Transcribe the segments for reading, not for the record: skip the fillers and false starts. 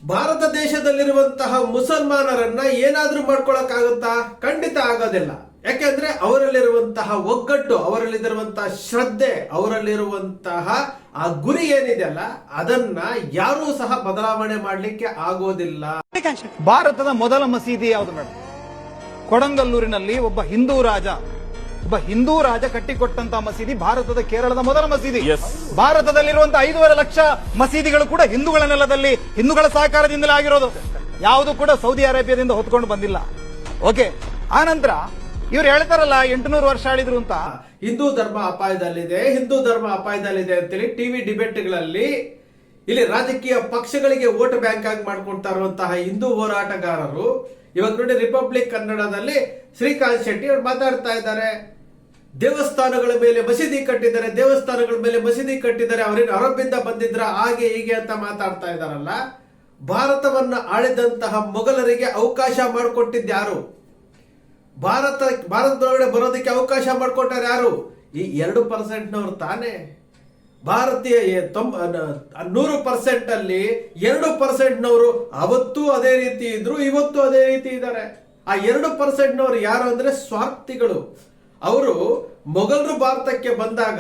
ಭಾರತ ದೇಶದಲ್ಲಿರುವಂತಹ ಮುಸಲ್ಮಾನರನ್ನ ಏನಾದ್ರೂ ಮಾಡ್ಕೊಳಕ್ಕಾಗುತ್ತಾ? ಖಂಡಿತ ಆಗೋದಿಲ್ಲ. ಯಾಕೆಂದ್ರೆ ಅವರಲ್ಲಿರುವಂತಹ ಒಗ್ಗಟ್ಟು, ಅವರಲ್ಲಿರುವಂತಹ ಶ್ರದ್ಧೆ, ಅವರಲ್ಲಿರುವಂತಹ ಆ ಗುರಿ ಏನಿದೆಯಲ್ಲ ಅದನ್ನ ಯಾರೂ ಸಹ ಬದಲಾವಣೆ ಮಾಡ್ಲಿಕ್ಕೆ ಆಗೋದಿಲ್ಲ. ಭಾರತದ ಮೊದಲ ಮಸೀದಿ ಯಾವುದು ಮೇಡಮ್? ಕೊಡಂಗಲ್ಲೂರಿನಲ್ಲಿ ಒಬ್ಬ ಹಿಂದೂ ರಾಜ ಕಟ್ಟಿಕೊಟ್ಟಂತಹ ಮಸೀದಿ ಭಾರತದ ಕೇರಳದ ಮೊದಲ ಮಸೀದಿ. ಭಾರತದಲ್ಲಿರುವಂತಹ 5.5 ಲಕ್ಷ ಮಸೀದಿಗಳು ಕೂಡ ಹಿಂದೂಗಳ ನೆಲದಲ್ಲಿ ಹಿಂದೂಗಳ ಸಹಕಾರದಿಂದಲೇ ಆಗಿರೋದು. ಯಾವುದು ಕೂಡ ಸೌದಿ ಅರೇಬಿಯಾದಿಂದ ಹೊತ್ಕೊಂಡು ಬಂದಿಲ್ಲ. ಓಕೆ, ಆನಂತರ ಇವ್ರು ಹೇಳ್ತಾರಲ್ಲ 800 ವರ್ಷ ಆಳಿದ್ರು ಅಂತ. ಹಿಂದೂ ಧರ್ಮ ಅಪಾಯದಲ್ಲಿದೆ ಅಂತೇಳಿ ಟಿವಿ ಡಿಬೇಟ್ಗಳಲ್ಲಿ ಇಲ್ಲಿ ರಾಜಕೀಯ ಪಕ್ಷಗಳಿಗೆ ವೋಟ್ ಬ್ಯಾಂಕ್ ಆಗಿ ಮಾಡ್ಕೊಳ್ತಾ ಇರುವಂತಹ ಹಿಂದೂ ಹೋರಾಟಗಾರರು ಇವಾಗ ನೋಡಿ ರಿಪಬ್ಲಿಕ್ ಕನ್ನಡದಲ್ಲಿ ಶ್ರೀಕಾಂತ್ ಶೆಟ್ಟಿ ಅವರು ಮಾತಾಡ್ತಾ ಇದ್ದಾರೆ. ದೇವಸ್ಥಾನಗಳ ಮೇಲೆ ಮಸೀದಿ ಕಟ್ಟಿದ್ದಾರೆ, ಅವರೇನು ಅರಬ್ಬಿಂದ ಬಂದಿದ್ರ ಹಾಗೆ ಹೀಗೆ ಅಂತ ಮಾತಾಡ್ತಾ ಇದ್ದಾರಲ್ಲ. ಭಾರತವನ್ನ ಆಳಿದಂತಹ ಮೊಘಲರಿಗೆ ಅವಕಾಶ ಮಾಡಿಕೊಟ್ಟಿದ್ದು ಯಾರು? ಭಾರತದೊಳಗಡೆ ಬರೋದಕ್ಕೆ ಅವಕಾಶ ಮಾಡಿಕೊಟ್ಟಾರ ಯಾರು? ಈ 2% ತಾನೇ. ಭಾರತೀಯ 100% ಅಲ್ಲಿ 2% ಅವತ್ತು ಅದೇ ರೀತಿ ಇದ್ರು, ಇವತ್ತು ಅದೇ ರೀತಿ ಇದ್ದಾರೆ. ಆ 2% ಯಾರು ಅಂದ್ರೆ ಸ್ವಾರ್ಥಿಗಳು. ಅವರು ಮೊಘಲರು ಭಾರತಕ್ಕೆ ಬಂದಾಗ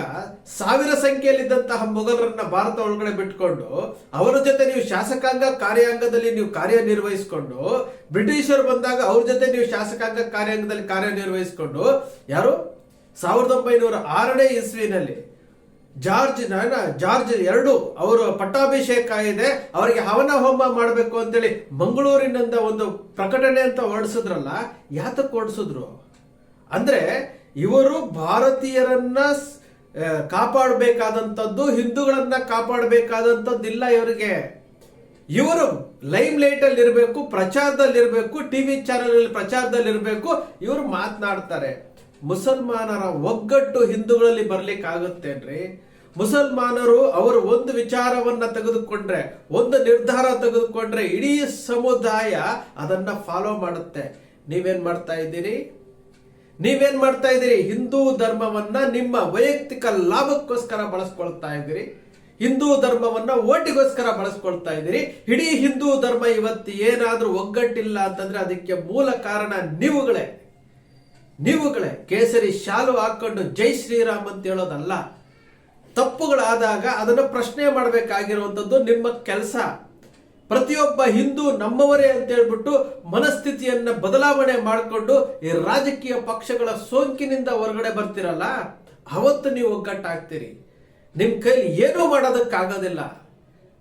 1000 ಸಂಖ್ಯೆಯಲ್ಲಿದ್ದಂತಹ ಮೊಘಲರನ್ನ ಭಾರತ ಒಳಗಡೆ ಬಿಟ್ಕೊಂಡು ಅವರ ಜೊತೆ ನೀವು ಶಾಸಕಾಂಗ ಕಾರ್ಯಾಂಗದಲ್ಲಿ ನೀವು ಕಾರ್ಯನಿರ್ವಹಿಸಿಕೊಂಡು, ಬ್ರಿಟಿಷರು ಬಂದಾಗ ಅವ್ರ ಜೊತೆ ನೀವು ಶಾಸಕಾಂಗ ಕಾರ್ಯಾಂಗದಲ್ಲಿ ಕಾರ್ಯನಿರ್ವಹಿಸಿಕೊಂಡು, ಯಾರು 1906ನೇ ಇಸ್ವಿನಲ್ಲಿ ಜಾರ್ಜ್ 2 ಅವರು ಪಟ್ಟಾಭಿಷೇಕ ಇದೆ, ಅವರಿಗೆ ಹವನ ಹೋಮ ಮಾಡಬೇಕು ಅಂತೇಳಿ ಮಂಗಳೂರಿನಿಂದ ಒಂದು ಪ್ರಕಟಣೆ ಅಂತ ಹೊರಡಿಸಿದ್ರಲ್ಲ. ಯಾತಕ್ಕೆ ಹೊರಡಿಸಿದ್ರು ಅಂದ್ರೆ ಇವರು ಭಾರತೀಯರನ್ನ ಕಾಪಾಡಬೇಕಾದಂಥದ್ದು, ಹಿಂದೂಗಳನ್ನ ಕಾಪಾಡಬೇಕಾದಂಥದ್ದಿಲ್ಲ ಇವರಿಗೆ. ಇವರು ಲೈಮ್ ಲೈಟ್ ಅಲ್ಲಿ ಇರಬೇಕು, ಪ್ರಚಾರದಲ್ಲಿರಬೇಕು, ಟಿವಿ ಚಾನೆಲ್ ಅಲ್ಲಿ ಪ್ರಚಾರದಲ್ಲಿರಬೇಕು. ಇವರು ಮಾತನಾಡ್ತಾರೆ. ಮುಸಲ್ಮಾನರ ಒಗ್ಗಟ್ಟು ಹಿಂದೂಗಳಲ್ಲಿ ಬರ್ಲಿಕ್ಕೆ ಆಗುತ್ತೇನ್ರಿ? ಮುಸಲ್ಮಾನರು ಅವರು ಒಂದು ವಿಚಾರವನ್ನ ತೆಗೆದುಕೊಂಡ್ರೆ, ಒಂದು ನಿರ್ಧಾರ ತೆಗೆದುಕೊಂಡ್ರೆ ಇಡೀ ಸಮುದಾಯ ಅದನ್ನ ಫಾಲೋ ಮಾಡುತ್ತೆ. ನೀವೇನ್ ಮಾಡ್ತಾ ಇದ್ದೀರಿ? ಹಿಂದೂ ಧರ್ಮವನ್ನ ನಿಮ್ಮ ವೈಯಕ್ತಿಕ ಲಾಭಕ್ಕೋಸ್ಕರ ಬಳಸ್ಕೊಳ್ತಾ ಇದ್ದೀರಿ. ಹಿಂದೂ ಧರ್ಮವನ್ನ ಓಟಿಗೋಸ್ಕರ ಬಳಸ್ಕೊಳ್ತಾ ಇದ್ದೀರಿ. ಇಡೀ ಹಿಂದೂ ಧರ್ಮ ಇವತ್ತು ಏನಾದ್ರೂ ಒಗ್ಗಟ್ಟಿಲ್ಲ ಅಂತಂದ್ರೆ ಅದಕ್ಕೆ ಮೂಲ ಕಾರಣ ನೀವುಗಳೇ. ಕೇಸರಿ ಶಾಲು ಹಾಕೊಂಡು ಜೈ ಶ್ರೀರಾಮ್ ಅಂತ ಹೇಳೋದಲ್ಲ. ತಪ್ಪುಗಳಾದಾಗ ಅದನ್ನು ಪ್ರಶ್ನೆ ಮಾಡಬೇಕಾಗಿರುವಂತದ್ದು ನಿಮ್ಮ ಕೆಲಸ. ಪ್ರತಿಯೊಬ್ಬ ಹಿಂದೂ ನಮ್ಮವರೇ ಅಂತ ಹೇಳ್ಬಿಟ್ಟು ಮನಸ್ಥಿತಿಯನ್ನ ಬದಲಾವಣೆ ಮಾಡಿಕೊಂಡು ಈ ರಾಜಕೀಯ ಪಕ್ಷಗಳ ಸೋಂಕಿನಿಂದ ಹೊರಗಡೆ ಬರ್ತಿರಲ್ಲ, ಅವತ್ತು ನೀವು ಒಗ್ಗಟ್ಟಾಗ್ತೀರಿ. ನಿಮ್ ಕೈಲಿ ಏನೂ ಮಾಡೋದಕ್ಕಾಗೋದಿಲ್ಲ.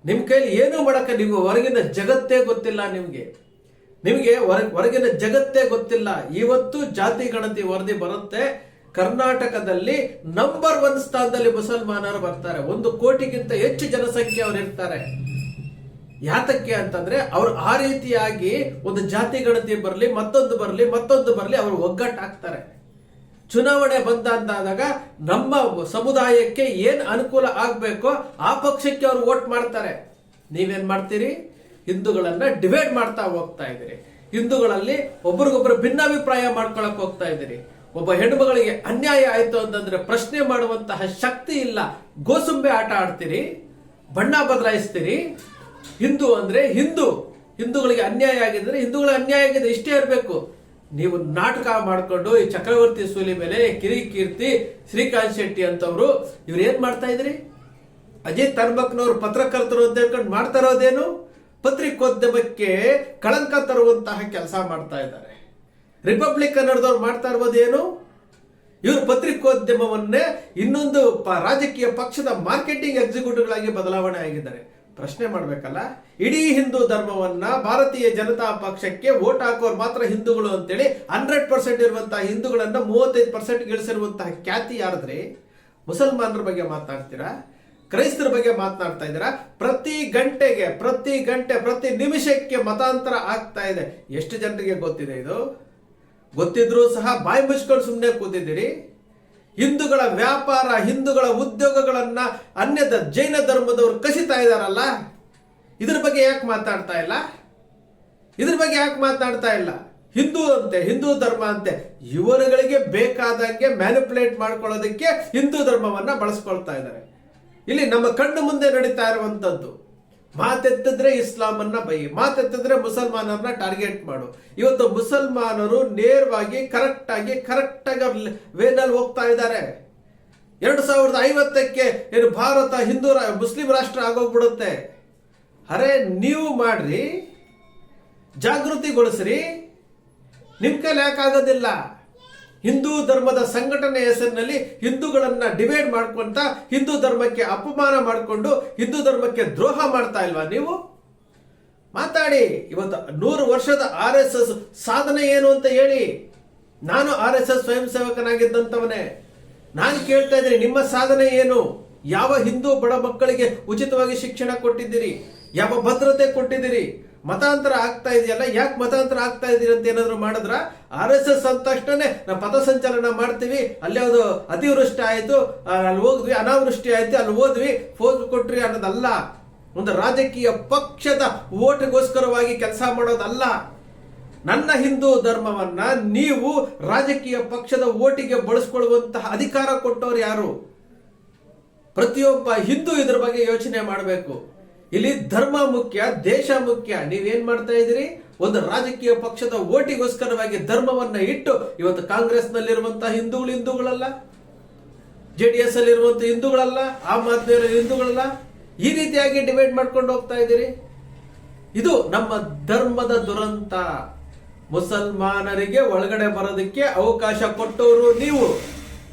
ನಿಮ್ ಕೈಲಿ ಏನೂ ಮಾಡಕ್ಕೆ ನೀವು ಹೊರಗಿನ ಜಗತ್ತೇ ಗೊತ್ತಿಲ್ಲ. ನಿಮಗೆ ಹೊರಗಿನ ಜಗತ್ತೇ ಗೊತ್ತಿಲ್ಲ. ಇವತ್ತು ಜಾತಿ ಗಣತಿ ವರದಿ ಬರುತ್ತೆ, ಕರ್ನಾಟಕದಲ್ಲಿ ನಂಬರ್ 1 ಸ್ಥಾನದಲ್ಲಿ ಮುಸಲ್ಮಾನರು ಬರ್ತಾರೆ. 1 ಕೋಟಿಗಿಂತ ಹೆಚ್ಚು ಜನಸಂಖ್ಯೆ ಅವರು ಇರ್ತಾರೆ. ಯಾತಕ್ಕೆ ಅಂತಂದ್ರೆ ಅವರು ಆ ರೀತಿಯಾಗಿ ಒಂದು ಜಾತಿ ಗಣತಿ ಬರಲಿ, ಮತ್ತೊಂದು ಬರಲಿ ಅವರು ಒಗ್ಗಟ್ಟಾಗ್ತಾರೆ. ಚುನಾವಣೆ ಬಂದ ಅಂತಾದಾಗ ನಮ್ಮ ಸಮುದಾಯಕ್ಕೆ ಏನ್ ಅನುಕೂಲ ಆಗ್ಬೇಕೋ ಆ ಪಕ್ಷಕ್ಕೆ ಅವರು ವೋಟ್ ಮಾಡ್ತಾರೆ. ನೀವೇನ್ ಮಾಡ್ತೀರಿ? ಹಿಂದೂಗಳನ್ನ ಡಿವೈಡ್ ಮಾಡ್ತಾ ಹೋಗ್ತಾ ಇದ್ದೀರಿ. ಹಿಂದೂಗಳಲ್ಲಿ ಒಬ್ರಿಗೊಬ್ರು ಭಿನ್ನಾಭಿಪ್ರಾಯ ಮಾಡ್ಕೊಳಕ್ ಹೋಗ್ತಾ ಇದ್ದೀರಿ. ಒಬ್ಬ ಹೆಣ್ಮಗಳಿಗೆ ಅನ್ಯಾಯ ಆಯ್ತು ಅಂತಂದ್ರೆ ಪ್ರಶ್ನೆ ಮಾಡುವಂತಹ ಶಕ್ತಿ ಇಲ್ಲ. ಗೋಸುಂಬೆ ಆಟ ಆಡ್ತೀರಿ, ಬಣ್ಣ ಬದಲಾಯಿಸ್ತೀರಿ. ಹಿಂದೂ ಅಂದ್ರೆ ಹಿಂದೂಗಳಿಗೆ ಅನ್ಯಾಯ ಆಗಿದ್ರೆ ಹಿಂದೂಗಳ ಅನ್ಯಾಯ ಆಗಿದೆ ಇಷ್ಟೇ ಇರಬೇಕು. ನೀವು ನಾಟಕ ಮಾಡಿಕೊಂಡು ಈ ಚಕ್ರವರ್ತಿ ಸೂಲಿ ಮೇಲೆ ಕಿರಿಕೀರ್ತಿ, ಶ್ರೀಕಾಂತ್ ಶೆಟ್ಟಿ ಅಂತವ್ರು ಇವ್ರು ಏನ್ ಮಾಡ್ತಾ ಇದ್ರಿ? ಅಜಿತ್ ಹನುಮಕ್ನವ್ರು ಪತ್ರಕರ್ತರು ಅಂತ ಹೇಳ್ಕೊಂಡು ಮಾಡ್ತಾ ಇರೋದೇನು? ಪತ್ರಿಕೋದ್ಯಮಕ್ಕೆ ಕಳಂಕ ತರುವಂತಹ ಕೆಲಸ ಮಾಡ್ತಾ ಇದ್ದಾರೆ. ರಿಪಬ್ಲಿಕ್ ಕನ್ನಡದವ್ರು ಮಾಡ್ತಾ ಇರೋದೇನು? ಇವರು ಪತ್ರಿಕೋದ್ಯಮವನ್ನೇ ಇನ್ನೊಂದು ರಾಜಕೀಯ ಪಕ್ಷದ ಮಾರ್ಕೆಟಿಂಗ್ ಎಕ್ಸಿಕ್ಯೂಟಿವ್ಗಳಾಗಿ ಬದಲಾವಣೆ ಆಗಿದ್ದಾರೆ. ಪ್ರಶ್ನೆ ಮಾಡ್ಬೇಕಲ್ಲ. ಇಡೀ ಹಿಂದೂ ಧರ್ಮವನ್ನ ಭಾರತೀಯ ಜನತಾ ಪಕ್ಷಕ್ಕೆ ವೋಟ್ ಹಾಕೋರು ಮಾತ್ರ ಹಿಂದೂಗಳು ಅಂತೇಳಿ 100% ಇರುವಂತಹ ಹಿಂದೂಗಳನ್ನ 35% ಇಳಿಸಿರುವಂತಹ ಖ್ಯಾತಿ ಯಾರದ್ರಿ? ಮುಸಲ್ಮಾನರ ಬಗ್ಗೆ ಮಾತನಾಡ್ತೀರಾ? ಕ್ರೈಸ್ತರ ಬಗ್ಗೆ ಮಾತನಾಡ್ತಾ ಇದ್ದೀರಾ? ಪ್ರತಿ ಗಂಟೆ ನಿಮಿಷಕ್ಕೆ ಮತಾಂತರ ಆಗ್ತಾ ಇದೆ. ಎಷ್ಟು ಜನರಿಗೆ ಗೊತ್ತಿದೆ ಇದು? ಗೊತ್ತಿದ್ರೂ ಸಹ ಬಾಯಿ ಮುಚ್ಕೊಂಡು ಸುಮ್ಮನೆ ಕೂತಿದ್ದೀರಿ. ಹಿಂದೂಗಳ ವ್ಯಾಪಾರ, ಹಿಂದೂಗಳ ಉದ್ಯೋಗಗಳನ್ನ ಅನ್ಯದ ಜೈನ ಧರ್ಮದವರು ಕಸಿತಾ ಇದಾರಲ್ಲ, ಇದ್ರ ಬಗ್ಗೆ ಯಾಕೆ ಮಾತಾಡ್ತಾ ಇಲ್ಲ? ಹಿಂದೂ ಧರ್ಮ ಅಂತೆ ಇವರುಗಳಿಗೆ ಬೇಕಾದಂಗೆ ಮ್ಯಾನಿಪುಲೇಟ್ ಮಾಡ್ಕೊಳ್ಳೋದಕ್ಕೆ ಹಿಂದೂ ಧರ್ಮವನ್ನ ಬಳಸ್ಕೊಳ್ತಾ ಇದ್ದಾರೆ. ಇಲ್ಲಿ ನಮ್ಮ ಕಣ್ಣು ಮುಂದೆ ನಡೀತಾ ಇರುವಂತದ್ದು ಮಾತೆತ್ತಿದ್ರೆ ಇಸ್ಲಾಮನ್ನ ಬೈ, ಮಾತೆತ್ತಿದ್ರೆ ಮುಸಲ್ಮಾನರನ್ನ ಟಾರ್ಗೆಟ್ ಮಾಡು. ಇವತ್ತು ಮುಸಲ್ಮಾನರು ನೇರವಾಗಿ ಕರೆಕ್ಟ್ ಆಗಿ ವೇನಲ್ಲಿ ಹೋಗ್ತಾ ಇದ್ದಾರೆ. 2050ಕ್ಕೆ ಏನು ಭಾರತ ಮುಸ್ಲಿಂ ರಾಷ್ಟ್ರ ಆಗೋಗ್ಬಿಡುತ್ತೆ. ಅರೆ ನೀವು ಮಾಡ್ರಿ, ಜಾಗೃತಿಗೊಳಿಸ್ರಿ, ನಿಮ್ ಕೈಲಿ ಯಾಕಾಗೋದಿಲ್ಲ? ಹಿಂದೂ ಧರ್ಮದ ಸಂಘಟನೆ ಹೆಸರಿನಲ್ಲಿ ಹಿಂದೂಗಳನ್ನ ಡಿವೈಡ್ ಮಾಡ್ಕೊಂತ ಹಿಂದೂ ಧರ್ಮಕ್ಕೆ ಅಪಮಾನ ಮಾಡಿಕೊಂಡು ಹಿಂದೂ ಧರ್ಮಕ್ಕೆ ದ್ರೋಹ ಮಾಡ್ತಾ ಇಲ್ವಾ ನೀವು? ಮಾತಾಡಿ. ಇವತ್ತು 100 ವರ್ಷದ RSS ಸಾಧನೆ ಏನು ಅಂತ ಹೇಳಿ. ನಾನು RSS ಸ್ವಯಂ ಸೇವಕನಾಗಿದ್ದಂಥವನೇ. ನಾನು ಕೇಳ್ತಾ ಇದ್ದೀನಿ, ನಿಮ್ಮ ಸಾಧನೆ ಏನು? ಯಾವ ಹಿಂದೂ ಬಡ ಮಕ್ಕಳಿಗೆ ಉಚಿತವಾಗಿ ಶಿಕ್ಷಣ ಕೊಟ್ಟಿದ್ದೀರಿ? ಯಾವ ಭದ್ರತೆ ಕೊಟ್ಟಿದ್ದೀರಿ? ಮತಾಂತರ ಆಗ್ತಾ ಇದೆಯಲ್ಲ, ಯಾಕೆ ಮತಾಂತರ ಆಗ್ತಾ ಇದೀರಿ ಅಂತ ಏನಾದ್ರು ಮಾಡಿದ್ರ? RSS ಅಂದ ತಕ್ಷಣ ನಾವು ಪಥಸಂಚಲನ ಮಾಡ್ತೀವಿ, ಅಲ್ಲಿ ಯಾವುದು ಅತಿವೃಷ್ಟಿ ಆಯ್ತು, ಅಲ್ಲಿ ಹೋದ್ವಿ, ಅನಾವೃಷ್ಟಿ ಆಯ್ತು, ಅಲ್ಲಿ ಹೋದ್ವಿ, ಫೋನ್ ಕೊಟ್ರಿ ಅನ್ನೋದಲ್ಲ. ಒಂದು ರಾಜಕೀಯ ಪಕ್ಷದ ಓಟ್ಗೋಸ್ಕರವಾಗಿ ಕೆಲಸ ಮಾಡೋದಲ್ಲ. ನನ್ನ ಹಿಂದೂ ಧರ್ಮವನ್ನ ನೀವು ರಾಜಕೀಯ ಪಕ್ಷದ ಓಟಿಗೆ ಬಳಸ್ಕೊಳ್ಳುವಂತಹ ಅಧಿಕಾರ ಕೊಟ್ಟವರು ಯಾರು? ಪ್ರತಿಯೊಬ್ಬ ಹಿಂದೂ ಇದ್ರ ಬಗ್ಗೆ ಯೋಚನೆ ಮಾಡಬೇಕು. ಇಲ್ಲಿ ಧರ್ಮ ಮುಖ್ಯ, ದೇಶ ಮುಖ್ಯ. ನೀವೇನ್ ಮಾಡ್ತಾ ಇದ್ದೀರಿ? ಒಂದು ರಾಜಕೀಯ ಪಕ್ಷದ ಓಟಿಗೋಸ್ಕರವಾಗಿ ಧರ್ಮವನ್ನ ಇಟ್ಟು ಇವತ್ತು ಕಾಂಗ್ರೆಸ್ ನಲ್ಲಿರುವಂತಹ ಹಿಂದೂಗಳಲ್ಲ, JDS ಅಲ್ಲಿರುವಂತಹ ಹಿಂದೂಗಳಲ್ಲ, ಆಮ್ ಆದ್ಮಿ ಹಿಂದೂಗಳಲ್ಲ, ಈ ರೀತಿಯಾಗಿ ಡಿವೈಡ್ ಮಾಡ್ಕೊಂಡು ಹೋಗ್ತಾ ಇದ್ದೀರಿ. ಇದು ನಮ್ಮ ಧರ್ಮದ ದುರಂತ. ಮುಸಲ್ಮಾನರಿಗೆ ಒಳಗಡೆ ಬರೋದಕ್ಕೆ ಅವಕಾಶ ಕೊಟ್ಟವರು ನೀವು.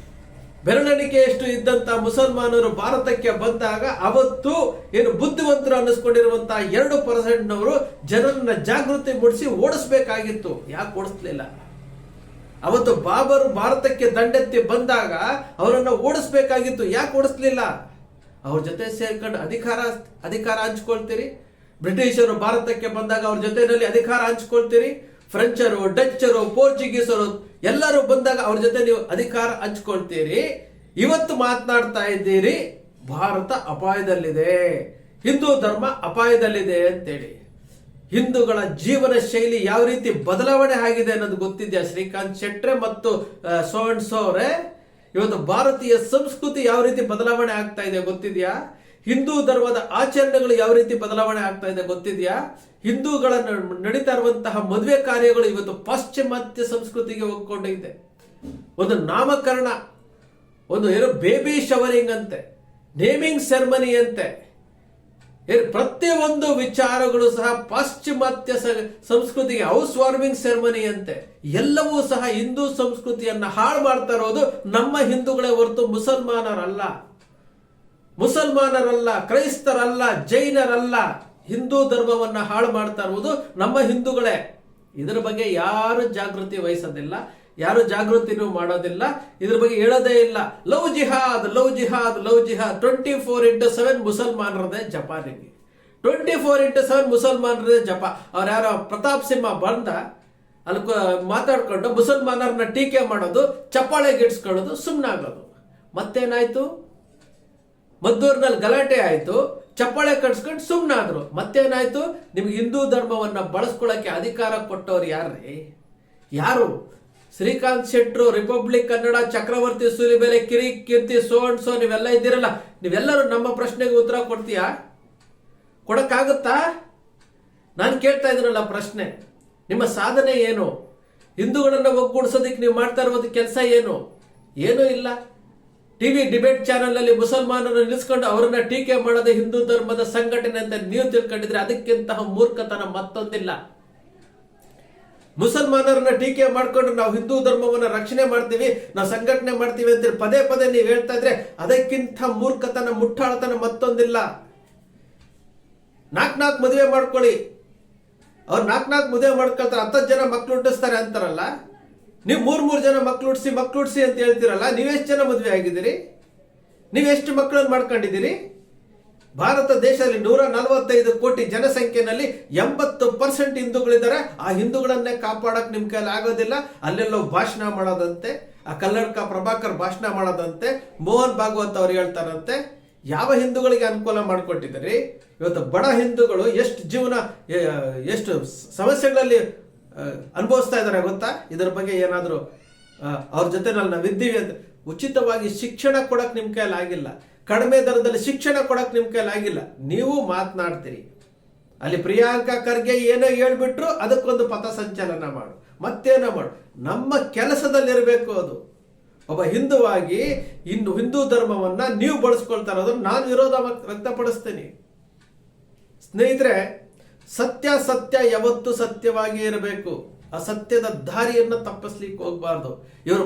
ಬೆರಳೆಣಿಕೆಯಷ್ಟು ಇದ್ದಂತ ಮುಸಲ್ಮಾನರು ಭಾರತಕ್ಕೆ ಬಂದಾಗ ಅವತ್ತು ಏನು ಬುದ್ಧಿವಂತರು ಅನ್ನಿಸ್ಕೊಂಡಿರುವಂತಹ 2% ಜನರನ್ನ ಜಾಗೃತಿ ಮೂಡಿಸಿ ಓಡಿಸ್ಬೇಕಾಗಿತ್ತು. ಯಾಕೆ ಓಡಿಸ್ಲಿಲ್ಲ? ಅವತ್ತು ಬಾಬರು ಭಾರತಕ್ಕೆ ದಂಡೆತ್ತಿ ಬಂದಾಗ ಅವರನ್ನ ಓಡಿಸ್ಬೇಕಾಗಿತ್ತು. ಯಾಕೆ ಓಡಿಸ್ಲಿಲ್ಲ? ಅವ್ರ ಜೊತೆ ಸೇರ್ಕೊಂಡು ಅಧಿಕಾರ ಹಂಚ್ಕೊಳ್ತೀರಿ. ಬ್ರಿಟಿಷರು ಭಾರತಕ್ಕೆ ಬಂದಾಗ ಅವ್ರ ಜೊತೆಯಲ್ಲಿ ಅಧಿಕಾರ ಹಂಚ್ಕೊಳ್ತೀರಿ. ಫ್ರೆಂಚರು, ಡಚ್ಚರು, ಪೋರ್ಚುಗೀಸರು ಎಲ್ಲರೂ ಬಂದಾಗ ಅವ್ರ ಜೊತೆ ನೀವು ಅಧಿಕಾರ ಹಂಚ್ಕೊಳ್ತೀರಿ. ಇವತ್ತು ಮಾತನಾಡ್ತಾ ಇದ್ದೀರಿ ಭಾರತ ಅಪಾಯದಲ್ಲಿದೆ, ಹಿಂದೂ ಧರ್ಮ ಅಪಾಯದಲ್ಲಿದೆ ಅಂತೇಳಿ. ಹಿಂದೂಗಳ ಜೀವನ ಶೈಲಿ ಯಾವ ರೀತಿ ಬದಲಾವಣೆ ಆಗಿದೆ ಅನ್ನೋದು ಗೊತ್ತಿದ್ಯಾ ಶ್ರೀಕಾಂತ್ ಶೆಟ್ರೆ ಮತ್ತು ಸೋರೆ? ಇವತ್ತು ಭಾರತೀಯ ಸಂಸ್ಕೃತಿ ಯಾವ ರೀತಿ ಬದಲಾವಣೆ ಆಗ್ತಾ ಇದೆ ಗೊತ್ತಿದ್ಯಾ? ಹಿಂದೂ ಧರ್ಮದ ಆಚರಣೆಗಳು ಯಾವ ರೀತಿ ಬದಲಾವಣೆ ಆಗ್ತಾ ಇದೆ ಗೊತ್ತಿದ್ಯಾ? ಹಿಂದೂಗಳ ನಡೀತಾ ಇರುವಂತಹ ಮದುವೆ ಕಾರ್ಯಗಳು ಇವತ್ತು ಪಾಶ್ಚಿಮಾತ್ಯ ಸಂಸ್ಕೃತಿಗೆ ಹೋಗ್ಕೊಂಡಿದೆ. ಒಂದು ನಾಮಕರಣ, ಒಂದು ಏನು ಬೇಬಿ ಶವರಿಂಗ್ ಅಂತೆ, ನೇಮಿಂಗ್ ಸೆರೆಮನಿ ಅಂತೆ, ಪ್ರತಿಯೊಂದು ವಿಚಾರಗಳು ಸಹ ಪಾಶ್ಚಿಮಾತ್ಯ ಸಂಸ್ಕೃತಿಗೆ ಹೌಸ್ ವಾರ್ಮಿಂಗ್ ಸೆರೆಮನಿ ಅಂತೆ. ಎಲ್ಲವೂ ಸಹ ಹಿಂದೂ ಸಂಸ್ಕೃತಿಯನ್ನ ಹಾಳು ಮಾಡ್ತಾ ಇರೋದು ನಮ್ಮ ಹಿಂದೂಗಳೇ ಹೊರತು ಮುಸಲ್ಮಾನರಲ್ಲ, ಕ್ರೈಸ್ತರಲ್ಲ, ಜೈನರಲ್ಲ. ಹಿಂದೂ ಧರ್ಮವನ್ನ ಹಾಳು ಮಾಡ್ತಾ ಇರುವುದು ನಮ್ಮ ಹಿಂದೂಗಳೇ. ಇದರ ಬಗ್ಗೆ ಯಾರು ಜಾಗೃತಿ ವಹಿಸೋದಿಲ್ಲ, ಯಾರು ಜಾಗೃತಿನೂ ಮಾಡೋದಿಲ್ಲ, ಇದ್ರ ಬಗ್ಗೆ ಹೇಳೋದೇ ಇಲ್ಲ. ಲವ್ ಜಿಹಾದ್ 24/7 ಮುಸಲ್ಮಾನರದೇ ಜಪಾನಿಗೆ, 24/7 ಮುಸಲ್ಮಾನರದೇ ಜಪ. ಅವ್ರು ಯಾರೋ ಪ್ರತಾಪ್ ಸಿಂಹ ಬಂದ ಅಲ್ಲಿ ಮಾತಾಡ್ಕೊಂಡು ಮುಸಲ್ಮಾನರನ್ನ ಟೀಕೆ ಮಾಡೋದು, ಚಪ್ಪಾಳೆ ಗಿಡ್ಸ್ಕೊಳ್ಳೋದು, ಸುಮ್ಮನಾಗೋದು. ಮತ್ತೇನಾಯ್ತು? ಮದ್ದೂರಿನಲ್ಲಿ ಗಲಾಟೆ ಆಯ್ತು, ಚಪ್ಪಾಳೆ ಕಟ್ಸ್ಕೊಂಡು ಸುಮ್ಮನಾದ್ರು. ಮತ್ತೇನಾಯ್ತು? ನಿಮ್ಗೆ ಹಿಂದೂ ಧರ್ಮವನ್ನ ಬಳಸ್ಕೊಳ್ಳಕ್ಕೆ ಅಧಿಕಾರ ಕೊಟ್ಟವ್ರು ಯಾರು? ಶ್ರೀಕಾಂತ್ ಶೆಟ್ರು, ರಿಪಬ್ಲಿಕ್ ಕನ್ನಡ, ಚಕ್ರವರ್ತಿ ಸೂಲಿಬೆಲೆ, ಕೀರ್ತಿ, ಸೋ ನೀವೆಲ್ಲ ಇದ್ದೀರಲ್ಲ, ನೀವೆಲ್ಲರೂ ನಮ್ಮ ಪ್ರಶ್ನೆಗೆ ಉತ್ತರ ಕೊಡ್ತೀಯಾ? ಕೊಡಕ್ಕಾಗುತ್ತಾ? ನಾನು ಕೇಳ್ತಾ ಇದ್ದೀನಲ್ಲ ಪ್ರಶ್ನೆ, ನಿಮ್ಮ ಸಾಧನೆ ಏನು? ಹಿಂದೂಗಳನ್ನ ಒಗ್ಗೂಡಿಸೋದಕ್ಕೆ ನೀವು ಮಾಡ್ತಾ ಇರೋದು ಕೆಲಸ ಏನು? ಏನೂ ಇಲ್ಲ. ಟಿವಿ ಡಿಬೇಟ್ ಚಾನೆಲ್ ಅಲ್ಲಿ ಮುಸಲ್ಮಾನರನ್ನು ನಿಲ್ಲಿಸ್ಕೊಂಡು ಅವರನ್ನ ಟೀಕೆ ಮಾಡೋದೇ ಹಿಂದೂ ಧರ್ಮದ ಸಂಘಟನೆ ಅಂತ ನೀವು ತಿಳ್ಕೊಂಡಿದ್ರೆ ಅದಕ್ಕಿಂತಹ ಮೂರ್ಖತನ ಮತ್ತೊಂದಿಲ್ಲ. ಮುಸಲ್ಮಾನರನ್ನ ಟೀಕೆ ಮಾಡ್ಕೊಂಡು ನಾವು ಹಿಂದೂ ಧರ್ಮವನ್ನ ರಕ್ಷಣೆ ಮಾಡ್ತೀವಿ, ನಾವು ಸಂಘಟನೆ ಮಾಡ್ತೀವಿ ಅಂತ ಪದೇ ಪದೇ ನೀವು ಹೇಳ್ತಾ ಇದ್ರೆ ಅದಕ್ಕಿಂತ ಮೂರ್ಖತನ, ಮುಟ್ಟಾಳತನ ಮತ್ತೊಂದಿಲ್ಲ. 4 ಮದುವೆ ಮಾಡ್ಕೊಳ್ಳಿ. ಅವ್ರು 4 ಮದುವೆ ಮಾಡ್ಕೊಳ್ತಾರೆ, 10 ಜನ ಮಕ್ಳು ಹುಟ್ಟಿಸ್ತಾರೆ ಅಂತಾರಲ್ಲ. ನೀವು 3 ಜನ ಮಕ್ಳು ಹುಟ್ಟಿಸಿ ಅಂತ ಹೇಳ್ತೀರಲ್ಲ. ನೀವೆಷ್ಟು ಜನ ಮದುವೆ ಆಗಿದ್ದೀರಿ? ನೀವೆಷ್ಟು ಮಕ್ಕಳನ್ನು ಮಾಡ್ಕೊಂಡಿದ್ದೀರಿ? ಭಾರತ ದೇಶದಲ್ಲಿ 145 ಕೋಟಿ ಜನಸಂಖ್ಯೆನಲ್ಲಿ 80% ಹಿಂದೂಗಳಿದ್ದಾರೆ. ಆ ಹಿಂದೂಗಳನ್ನೇ ಕಾಪಾಡಕ್ ನಿಮ್ ಕೈಲಿ ಆಗೋದಿಲ್ಲ. ಅಲ್ಲೆಲ್ಲೋ ಭಾಷಣ ಮಾಡೋದಂತೆ, ಆ ಕಲ್ಲಡ್ಕ ಪ್ರಭಾಕರ್ ಭಾಷಣ ಮಾಡೋದಂತೆ, ಮೋಹನ್ ಭಾಗವತ್ ಅವ್ರು ಹೇಳ್ತಾರಂತೆ. ಯಾವ ಹಿಂದೂಗಳಿಗೆ ಅನುಕೂಲ ಮಾಡಿಕೊಟ್ಟಿದ್ದಾರೆ? ಇವತ್ತು ಬಡ ಹಿಂದೂಗಳು ಎಷ್ಟು ಸಮಸ್ಯೆಗಳಲ್ಲಿ ಅನುಭವಿಸ್ತಾ ಇದ್ದಾರೆ ಗೊತ್ತಾ? ಇದರ ಬಗ್ಗೆ ಏನಾದರೂ ಅವ್ರ ಜೊತೆ ನಾವಿದ್ದೀವಿ ಅಂತ ಉಚಿತವಾಗಿ ಶಿಕ್ಷಣ ಕೊಡಕ್ ನಿಮ್ ಕೈಲಿ ಆಗಿಲ್ಲ, ಕಡಿಮೆ ದರದಲ್ಲಿ ಶಿಕ್ಷಣ ಕೊಡಕ್ ನಿಮ್ ಕೈಲಿ ಆಗಿಲ್ಲ. ನೀವು ಮಾತನಾಡ್ತೀರಿ. ಅಲ್ಲಿ ಪ್ರಿಯಾಂಕಾ ಖರ್ಗೆ ಏನೋ ಹೇಳ್ಬಿಟ್ರು ಅದಕ್ಕೊಂದು ಪಥಸಂಚಲನ ಮಾಡು, ಮತ್ತೇನೋ ಮಾಡು. ನಮ್ಮ ಕೆಲಸದಲ್ಲಿರಬೇಕು ಅದು. ಒಬ್ಬ ಹಿಂದುವಾಗಿ ಇನ್ನು ಹಿಂದೂ ಧರ್ಮವನ್ನ ನೀವು ಬಳಸ್ಕೊಳ್ತಾ ಇರೋದನ್ನ ನಾನು ವಿರೋಧ ವ್ಯಕ್ತಪಡಿಸ್ತೀನಿ. ಸ್ನೇಹಿತರೆ, ಸತ್ಯ ಯಾವತ್ತು ಸತ್ಯವಾಗಿ ಇರಬೇಕು. ಅಸತ್ಯದ ದಾರಿಯನ್ನು ತಪ್ಪಿಸ್ಲಿಕ್ಕೆ ಹೋಗ್ಬಾರ್ದು. ಇವರು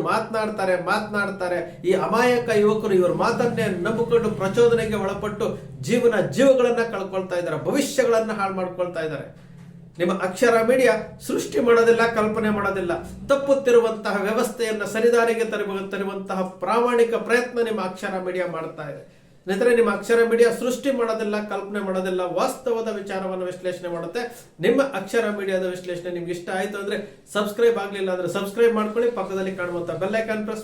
ಮಾತನಾಡ್ತಾರೆ, ಈ ಅಮಾಯಕ ಯುವಕರು ಇವ್ರ ಮಾತನ್ನೇ ನಂಬಿಕೊಂಡು ಪ್ರಚೋದನೆಗೆ ಒಳಪಟ್ಟು ಜೀವಗಳನ್ನ ಕಳ್ಕೊಳ್ತಾ ಇದ್ದಾರೆ, ಭವಿಷ್ಯಗಳನ್ನ ಹಾಳು ಮಾಡ್ಕೊಳ್ತಾ ಇದ್ದಾರೆ. ನಿಮ್ಮ ಅಕ್ಷರ ಮೀಡಿಯಾ ಸೃಷ್ಟಿ ಮಾಡೋದಿಲ್ಲ, ಕಲ್ಪನೆ ಮಾಡೋದಿಲ್ಲ. ತಪ್ಪುತ್ತಿರುವಂತಹ ವ್ಯವಸ್ಥೆಯನ್ನ ಸರಿದಾರಿಗೆ ತರುವಂತಹ ಪ್ರಾಮಾಣಿಕ ಪ್ರಯತ್ನ ನಿಮ್ಮ ಅಕ್ಷರ ಮೀಡಿಯಾ ಮಾಡ್ತಾ ಇದೆ. ಸ್ನೇಹಿತರೆ, ನಿಮ್ಮ ಅಕ್ಷರ ಮೀಡಿಯಾ ಸೃಷ್ಟಿ ಮಾಡೋದಿಲ್ಲ, ಕಲ್ಪನೆ ಮಾಡೋದಿಲ್ಲ, ವಾಸ್ತವದ ವಿಚಾರವನ್ನು ವಿಶ್ಲೇಷಣೆ ಮಾಡುತ್ತೆ. ನಿಮ್ಮ ಅಕ್ಷರ ಮೀಡಿಯಾದ ವಿಶ್ಲೇಷಣೆ ನಿಮ್ಗೆ ಇಷ್ಟ ಆಯ್ತು ಅಂದ್ರೆ ಸಬ್ಸ್ಕ್ರೈಬ್ ಆಗ್ಲಿಲ್ಲ ಅಂದ್ರೆ ಸಬ್ಸ್ಕ್ರೈಬ್ ಮಾಡ್ಕೊಳ್ಳಿ. ಪಕ್ಕದಲ್ಲಿ ಕಾಣುವಂತ ಬೆಲ್ ಐಕಾನ್ ಪ್ರೆಸ್